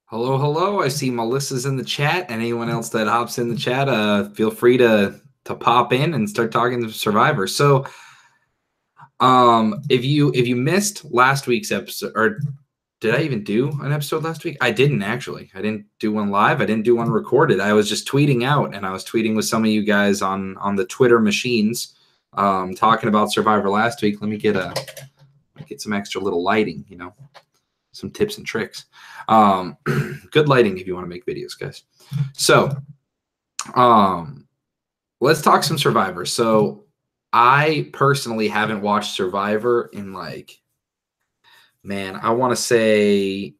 Hello, hello. I see Melissa's in the chat. And anyone else that hops in the chat, feel free to pop in and start talking to Survivor. So, if you missed last week's episode, or did I even do an episode last week? I didn't actually. I didn't do one live. I didn't do one recorded. I was just tweeting out, and I was tweeting with some of you guys on the Twitter machines, talking about Survivor last week. Let me get some extra little lighting, some tips and tricks. Good lighting if you want to make videos, guys. So, let's talk some Survivor. So, I personally haven't watched Survivor in I want to say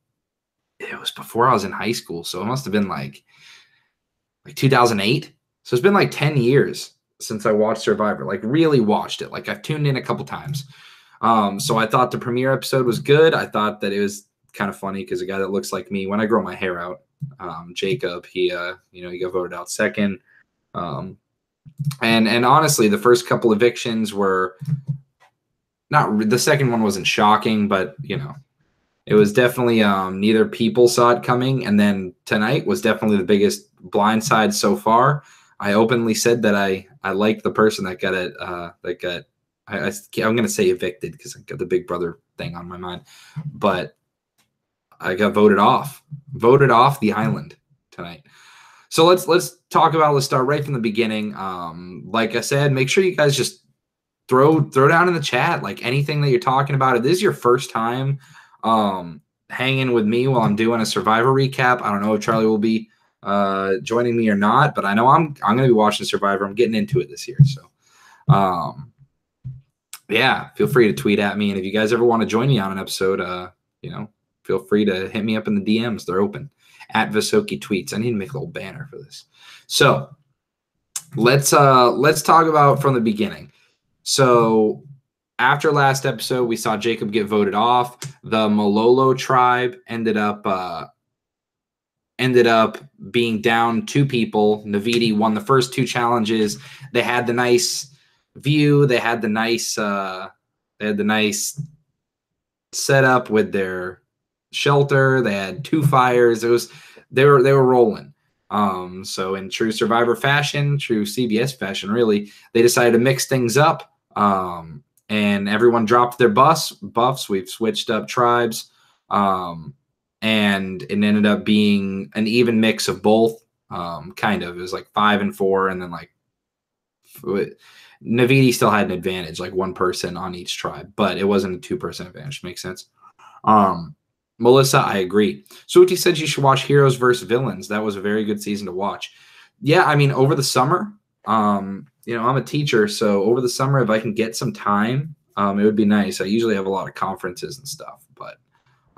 it was before I was in high school. So it must have been like 2008. So it's been like 10 years since I watched Survivor, really watched it. I've tuned in a couple times. So I thought the premiere episode was good. I thought that it was kind of funny because a guy that looks like me, when I grow my hair out, Jacob, he got voted out second. And honestly, the first couple evictions were not, the second one wasn't shocking, but it was definitely, neither people saw it coming. And then tonight was definitely the biggest blindside so far. I openly said that I liked the person that got it, I'm going to say evicted because I got the Big Brother thing on my mind, but I got voted off the island tonight. So let's start right from the beginning. Like I said, make sure you guys just throw down in the chat, anything that you're talking about. If this is your first time hanging with me while I'm doing a Survivor recap, I don't know if Charlie will be joining me or not, but I know I'm going to be watching Survivor. I'm getting into it this year. So, yeah, feel free to tweet at me. And if you guys ever want to join me on an episode, feel free to hit me up in the DMs. They're open. At Visoki Tweets. I need to make a little banner for this. So let's talk about from the beginning. So after last episode, we saw Jacob get voted off. The Malolo tribe ended up being down 2 people. Navidi won the first 2 challenges. They had the nice view. They had the nice setup with their shelter. They had 2 fires. They were rolling. So in true Survivor fashion, true CBS fashion, really, they decided to mix things up. And everyone dropped their buffs. We've switched up tribes. And it ended up being an even mix of both. Kind of. It was 5 and 4, and then Navidi still had an advantage, 1 person on each tribe, but it wasn't a 2-person advantage. Makes sense. Melissa, I agree. Suti said you should watch Heroes vs. Villains. That was a very good season to watch. Yeah, I mean, over the summer, I'm a teacher, so over the summer, if I can get some time, it would be nice. I usually have a lot of conferences and stuff, but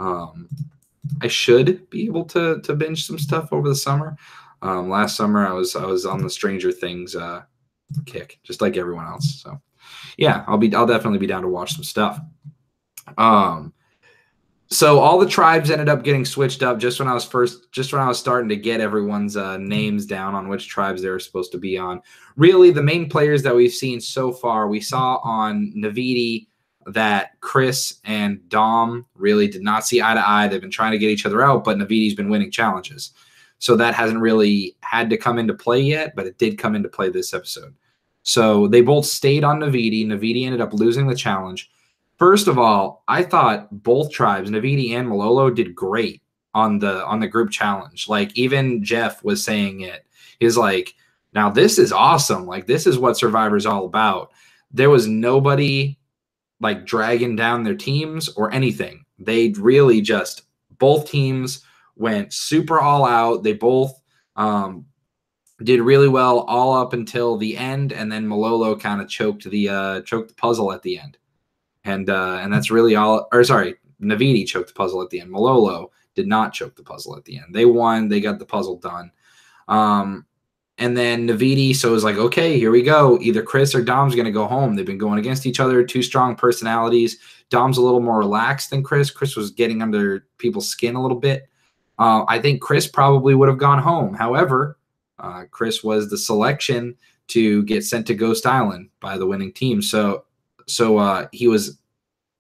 I should be able to binge some stuff over the summer. Last summer, I was on the Stranger Things kick, just like everyone else. So, yeah, I'll definitely be down to watch some stuff. So all the tribes ended up getting switched up just when I was starting to get everyone's names down on which tribes they were supposed to be on. Really, the main players that we've seen so far, we saw on Navidi that Chris and Dom really did not see eye to eye. They've been trying to get each other out, but Navidi's been winning challenges. So that hasn't really had to come into play yet, but it did come into play this episode. So they both stayed on Navidi. Navidi ended up losing the challenge. First of all, I thought both tribes, Navidi and Malolo, did great on the group challenge. Even Jeff was saying it. He's like, now this is awesome. This is what Survivor's all about. There was nobody dragging down their teams or anything. They really just, both teams went super all out. They both did really well all up until the end, and then Malolo kind of choked the puzzle at the end. And that's really all. Or sorry, Navidi choked the puzzle at the end. Malolo did not choke the puzzle at the end. They won. They got the puzzle done. And then Navidi, so it was okay, here we go. Either Chris or Dom's going to go home. They've been going against each other. 2 strong personalities. Dom's a little more relaxed than Chris. Chris was getting under people's skin a little bit. I think Chris probably would have gone home. However, Chris was the selection to get sent to Ghost Island by the winning team. So he was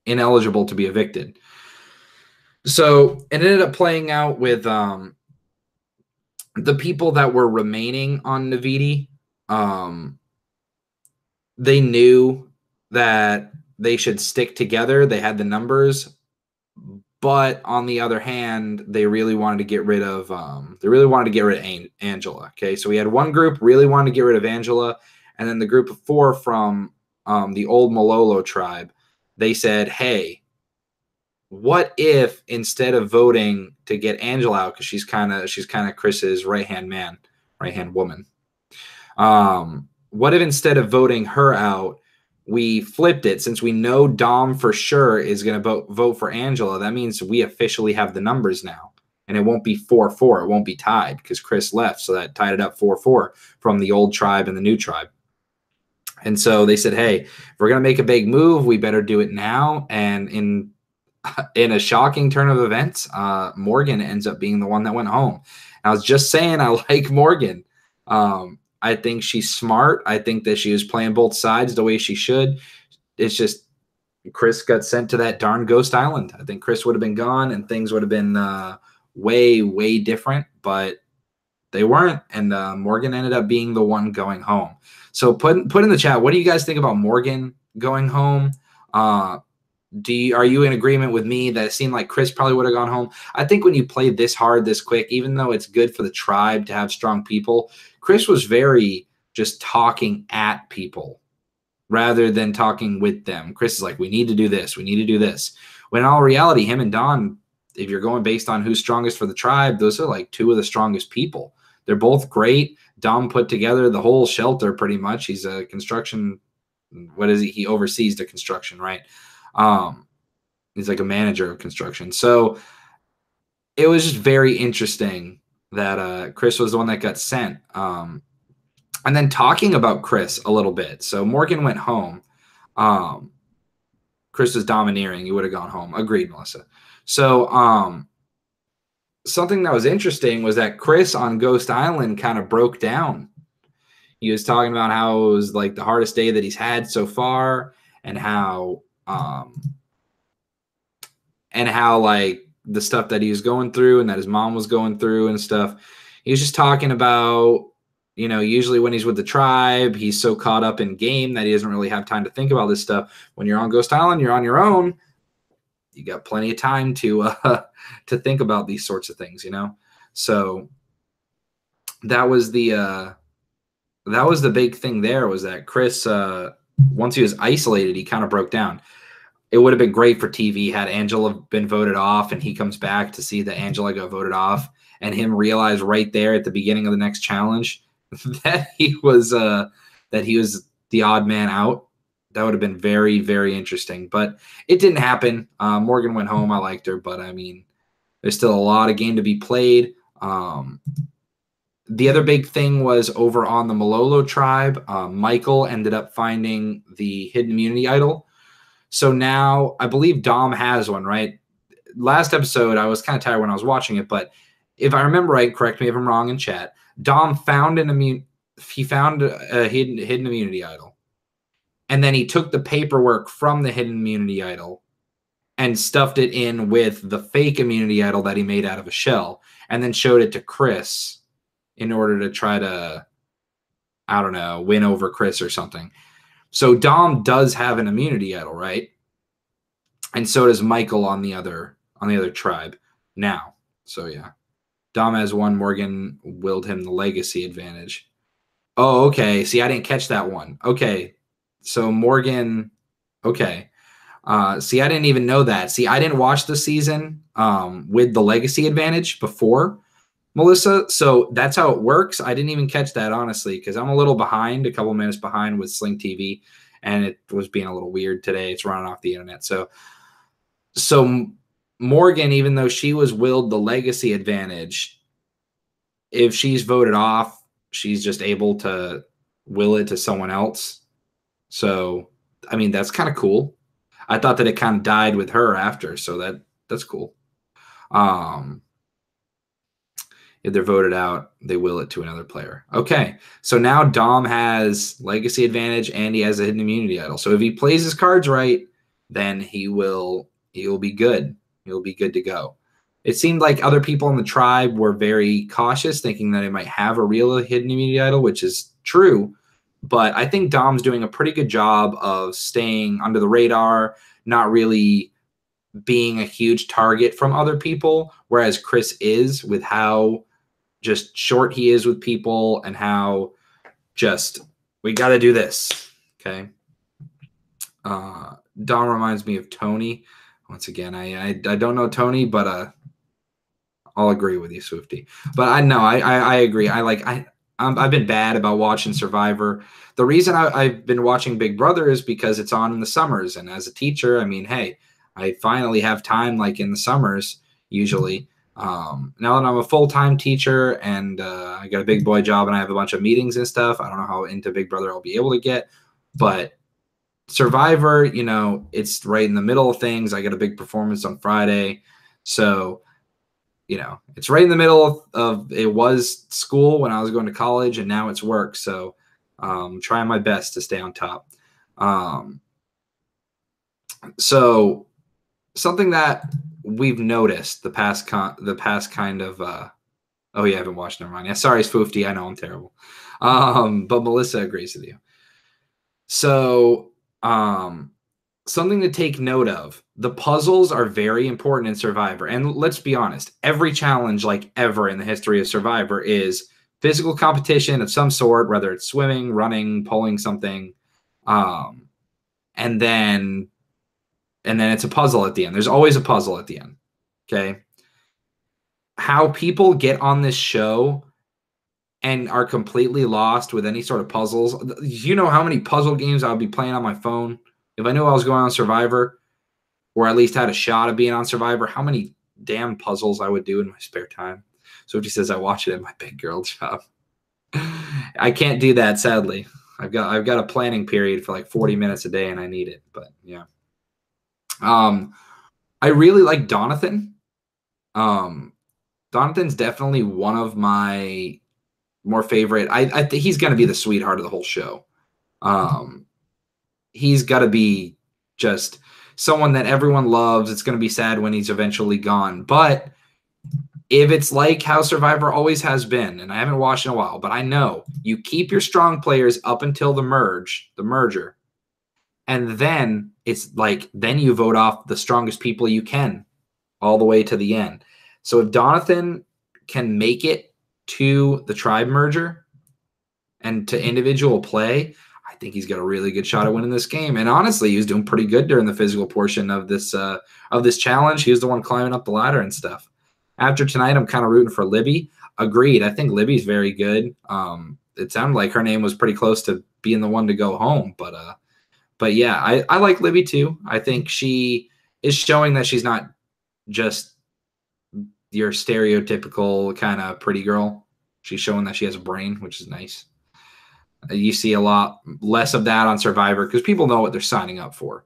ineligible to be evicted. So it ended up playing out with the people that were remaining on Navidi. They knew that they should stick together. They had the numbers, but on the other hand, they really wanted to get rid of Angela. Okay, so we had one group really wanted to get rid of Angela, and then the group of 4 from the old Malolo tribe, they said, "Hey, what if instead of voting to get Angela out, because she's kind of Chris's right hand woman, what if instead of voting her out, we flipped it? Since we know Dom for sure is going to vote for Angela, that means we officially have the numbers now. And it won't be 4-4. It won't be tied because Chris left. So that tied it up 4-4 from the old tribe and the new tribe." And so they said, "Hey, if we're going to make a big move, we better do it now." And in a shocking turn of events, Morgan ends up being the one that went home. I was just saying I like Morgan. I think she's smart. I think that she was playing both sides the way she should. It's just Chris got sent to that darn ghost island. I think Chris would have been gone and things would have been way, way different, but they weren't. And Morgan ended up being the one going home. So put in the chat, what do you guys think about Morgan going home? Are you in agreement with me that it seemed like Chris probably would have gone home? I think when you play this hard, this quick, even though it's good for the tribe to have strong people, Chris was very just talking at people rather than talking with them. Chris is like, we need to do this. We need to do this. When in all reality, him and Don, if you're going based on who's strongest for the tribe, those are like 2 of the strongest people. They're both great. Dom put together the whole shelter pretty much. He's a construction. What is he? He oversees the construction, right? He's like a manager of construction. So it was just very interesting that Chris was the one that got sent. And then talking about Chris a little bit. So Morgan went home. Chris was domineering. He would have gone home. Agreed, Melissa. So something that was interesting was that Chris on Ghost Island kind of broke down. He was talking about how it was like the hardest day that he's had so far, and how like the stuff that he was going through and that his mom was going through and stuff. He was just talking about, usually when he's with the tribe, he's so caught up in game that he doesn't really have time to think about this stuff. When you're on Ghost Island, you're on your own. You got plenty of time to think about these sorts of things, So that was the big thing there, was that Chris, once he was isolated, he kind of broke down. It would have been great for TV had Angela been voted off and he comes back to see that Angela got voted off and him realize right there at the beginning of the next challenge that he was the odd man out. That would have been very, very interesting, but it didn't happen. Morgan went home. I liked her, but I mean, there's still a lot of game to be played. The other big thing was over on the Malolo tribe, Michael ended up finding the hidden immunity idol. So now I believe Dom has one, right? Last episode, I was kind of tired when I was watching it, but if I remember right, correct me if I'm wrong in chat, Dom found he found a hidden immunity idol. And then he took the paperwork from the hidden immunity idol and stuffed it in with the fake immunity idol that he made out of a shell, and then showed it to Chris in order to try to, I don't know, win over Chris or something. So Dom does have an immunity idol, right? And so does Michael on the other tribe now. So yeah, Dom has one. Morgan willed him the legacy advantage. Oh, okay. See, I didn't catch that one. Okay, so Morgan. Okay. See, I didn't even know that. See, I didn't watch the season with the legacy advantage before, Melissa. So that's how it works. I didn't even catch that, honestly, because I'm a little behind, a couple minutes behind with Sling TV, and it was being a little weird today. It's running off the internet. So Morgan, even though she was willed the legacy advantage, if she's voted off, she's just able to will it to someone else. So, I mean, that's kind of cool. I thought that it kind of died with her after, so that's cool. If they're voted out, they will it to another player. Okay, so now Dom has legacy advantage and he has a hidden immunity idol. So if he plays his cards right, then he will be good. He'll be good to go. It seemed like other people in the tribe were very cautious, thinking that it might have a real hidden immunity idol, which is true. But I think Dom's doing a pretty good job of staying under the radar, not really being a huge target from other people, whereas Chris is, with how just short he is with people and how just, we got to do this. Okay. Dom reminds me of Tony. Once again, I don't know Tony, but I'll agree with you, Swifty. But I know I agree. I've been bad about watching Survivor. The reason I've been watching Big Brother is because it's on in the summers, and as a teacher, I mean, hey, I finally have time like in the summers usually. Now that I'm a full-time teacher and I got a big boy job and I have a bunch of meetings and stuff, I don't know how into Big Brother I'll be able to get, but Survivor, you know, it's right in the middle of things. I got a big performance on Friday. So, you know, it's right in the middle of it was school when I was going to college, and now it's work. So trying my best to stay on top. So something that we've noticed the past kind of oh yeah, I haven't watched, never mind. Yeah, sorry, Spoofty. I know I'm terrible. But Melissa agrees with you. So something to take note of. The puzzles are very important in Survivor. And let's be honest, every challenge like ever in the history of Survivor is physical competition of some sort, whether it's swimming, running, pulling something. And then it's a puzzle at the end. There's always a puzzle at the end. Okay. How people get on this show and are completely lost with any sort of puzzles. You know how many puzzle games I would be playing on my phone if I knew I was going on Survivor, or at least had a shot of being on Survivor, how many damn puzzles I would do in my spare time. So she says I watch it in my big girl job. I can't do that, sadly. I've got a planning period for like 40 minutes a day and I need it. But yeah. I really like Donathan. Donathan's definitely one of my more favorite. I think he's going to be the sweetheart of the whole show. He's got to be just someone that everyone loves. It's going to be sad when he's eventually gone. But if it's like how Survivor always has been, and I haven't watched in a while, but I know you keep your strong players up until the merger, and then it's like, then you vote off the strongest people you can all the way to the end. So if Donathan can make it to the tribe merger and to individual play, I think he's got a really good shot at winning this game. And honestly, he was doing pretty good during the physical portion of this challenge. He was the one climbing up the ladder and stuff. After tonight, I'm kind of rooting for Libby. Agreed. I think Libby's very good. It sounded like her name was pretty close to being the one to go home. But yeah, I like Libby too. I think she is showing that she's not just your stereotypical kind of pretty girl. She's showing that she has a brain, which is nice. You see a lot less of that on Survivor because people know what they're signing up for.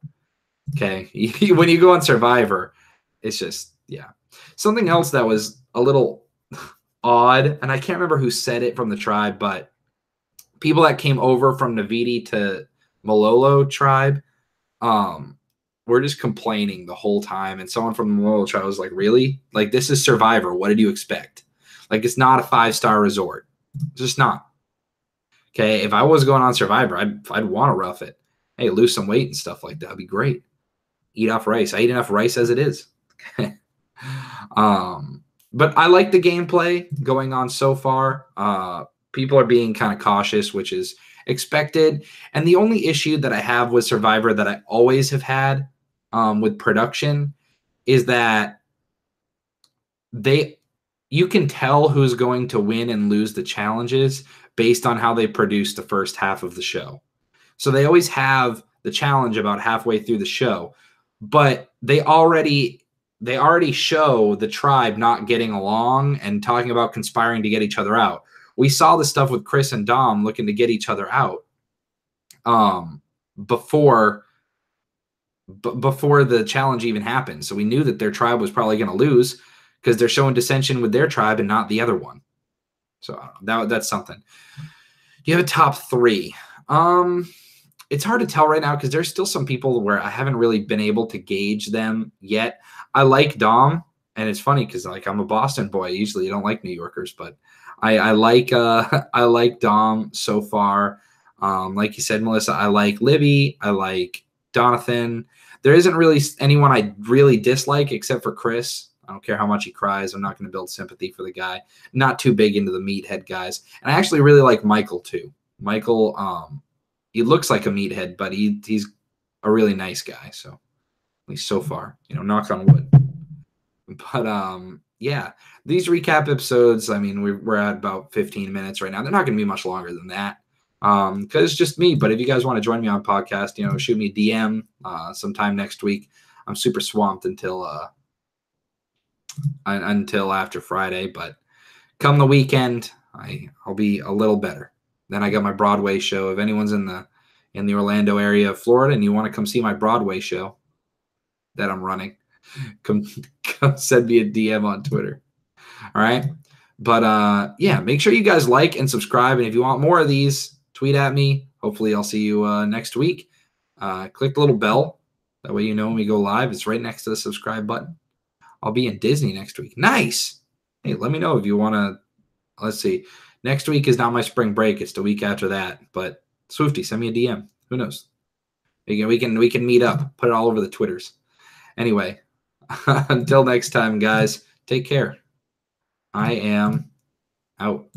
Okay. When you go on Survivor, it's just, yeah. Something else that was a little odd, and I can't remember who said it from the tribe, but people that came over from Naviti to Malolo tribe were just complaining the whole time. And someone from the Malolo tribe was like, really? Like, this is Survivor. What did you expect? Like, it's not a 5-star resort. It's just not. Okay, if I was going on Survivor, I'd want to rough it. Hey, lose some weight and stuff like that. That'd be great. Eat off rice. I eat enough rice as it is. But I like the gameplay going on so far. People are being kind of cautious, which is expected. And the only issue that I have with Survivor that I always have had with production is that you can tell who's going to win and lose the challenges based on how they produce the first half of the show. So they always have the challenge about halfway through the show, but they already show the tribe not getting along and talking about conspiring to get each other out. We saw the stuff with Chris and Dom looking to get each other out before the challenge even happened. So we knew that their tribe was probably going to lose because they're showing dissension with their tribe and not the other one. So that's something. Do you have a top 3? It's hard to tell right now because there's still some people where I haven't really been able to gauge them yet. I like Dom, and it's funny because like I'm a Boston boy. Usually, I don't like New Yorkers, but I like I like Dom so far. Like you said, Melissa, I like Libby. I like Donathan. There isn't really anyone I really dislike except for Chris. I don't care how much he cries. I'm not going to build sympathy for the guy. Not too big into the meathead guys. And I actually really like Michael too. Michael, he looks like a meathead, but he's a really nice guy. So at least so far, knock on wood. But yeah, these recap episodes, I mean, we're at about 15 minutes right now. They're not going to be much longer than that because it's just me. But if you guys want to join me on podcast, shoot me a DM sometime next week. I'm super swamped until after Friday, but come the weekend, I'll be a little better. Then I got my Broadway show. If anyone's in the Orlando area of Florida and you want to come see my Broadway show that I'm running, come send me a DM on Twitter. All right. But yeah, make sure you guys like and subscribe. And if you want more of these, tweet at me. Hopefully I'll see you next week. Click the little bell. That way you know when we go live. It's right next to the subscribe button. I'll be in Disney next week. Nice. Hey, let me know if you want to. Let's see. Next week is not my spring break. It's the week after that. But Swifty, send me a DM. Who knows? We can meet up. Put it all over the Twitters. Anyway, until next time, guys, take care. I am out.